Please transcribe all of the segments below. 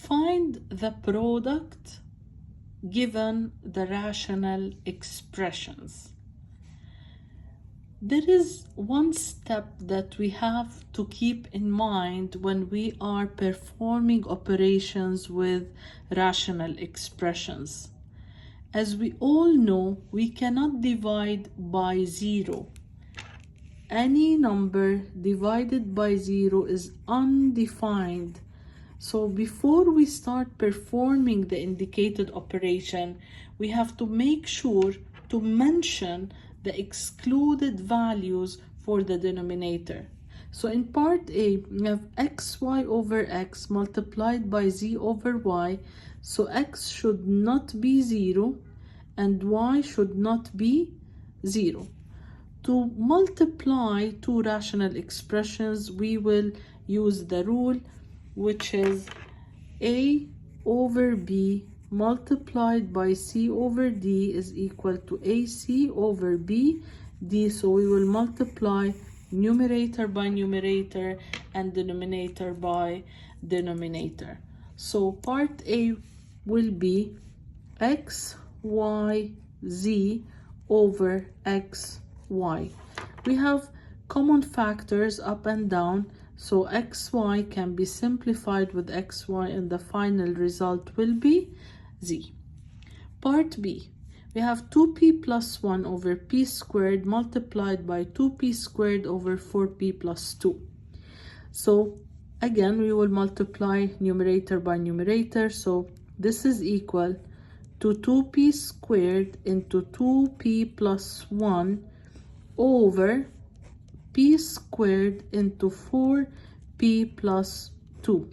Find the product given the rational expressions. There is one step that we have to keep in mind when we are performing operations with rational expressions. As we all know, we cannot divide by 0. Any number divided by 0 is undefined. So before we start performing the indicated operation, we have to make sure to mention the excluded values for the denominator. So in part A, we have xy over x multiplied by z over y. So x should not be 0 and y should not be 0. To multiply two rational expressions, we will use the rule, which is a over b multiplied by c over d is equal to ac over b d. So we will multiply numerator by numerator and denominator by denominator. So part A will be x, y, z over x, y. We have common factors up and down, so xy can be simplified with xy and the final result will be z. Part B, we have 2p plus 1 over p squared multiplied by 2p squared over 4p plus 2. So again, we will multiply numerator by numerator. So this is equal to 2p squared into 2p plus 1 over p squared into 4p plus 2.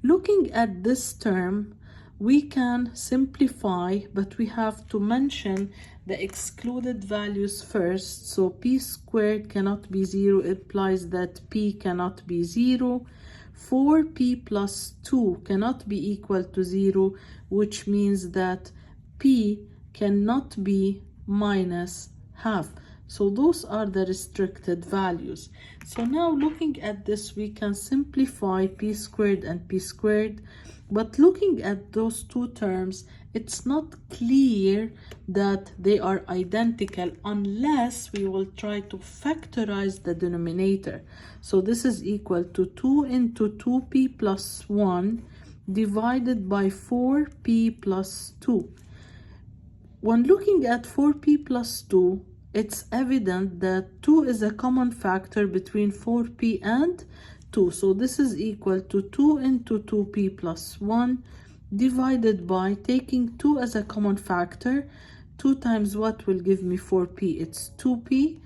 Looking at this term, we can simplify, but we have to mention the excluded values first. So p squared cannot be 0, it implies that p cannot be 0. 4p plus 2 cannot be equal to 0, which means that p cannot be minus half. So those are the restricted values. So now looking at this, we can simplify p squared and p squared. But looking at those two terms, it's not clear that they are identical unless we will try to factorize the denominator. So this is equal to 2 into 2p plus 1 divided by 4p plus 2. When looking at 4p plus 2, it's evident that 2 is a common factor between 4p and 2. So this is equal to 2 into 2p plus 1 divided by taking 2 as a common factor. 2 times what will give me 4p? It's 2p.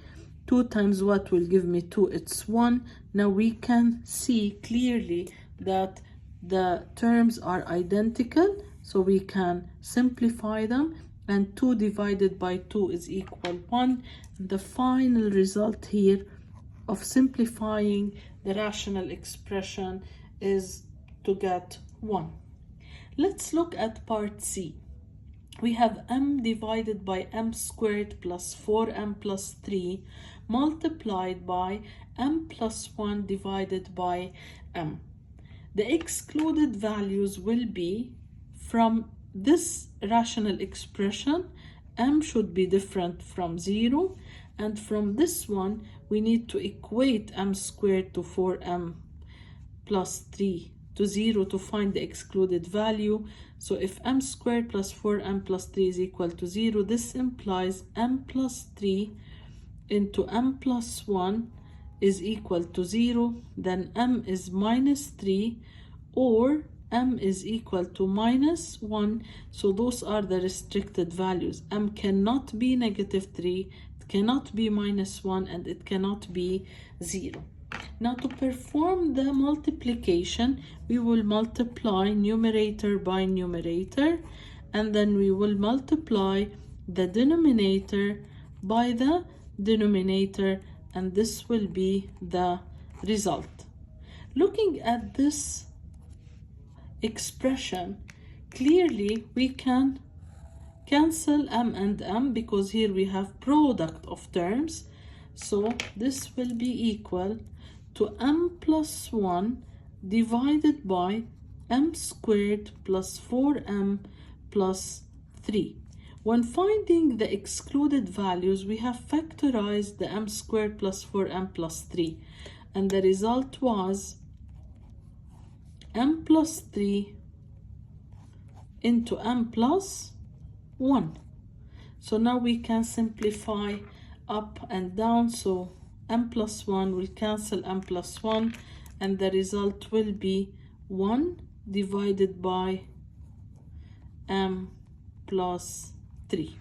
2 times what will give me 2? It's 1. Now we can see clearly that the terms are identical. So we can simplify them. And 2 divided by 2 is equal 1. The final result here of simplifying the rational expression is to get 1. Let's look at part C. We have m divided by m squared plus 4m plus 3 multiplied by m plus 1 divided by m. The excluded values will be from this rational expression, m should be different from 0, and from this one we need to equate m squared to 4m plus 3 to 0 to find the excluded value. So if m squared plus 4m plus 3 is equal to 0, this implies m plus 3 into m plus 1 is equal to 0, then m is minus 3, or m is equal to minus 1. So those are the restricted values. M cannot be negative 3, it cannot be minus 1, and it cannot be 0. Now to perform the multiplication, we will multiply numerator by numerator, and then we will multiply the denominator by the denominator, and this will be the result. Looking at this expression, clearly we can cancel m and m because here we have product of terms. So this will be equal to m plus 1 divided by m squared plus 4m plus 3. When finding the excluded values, we have factorized the m squared plus 4m plus 3, and the result was m plus 3 into m plus 1. So now we can simplify up and down. So m plus 1 will cancel m plus 1, and the result will be 1 divided by m plus 3.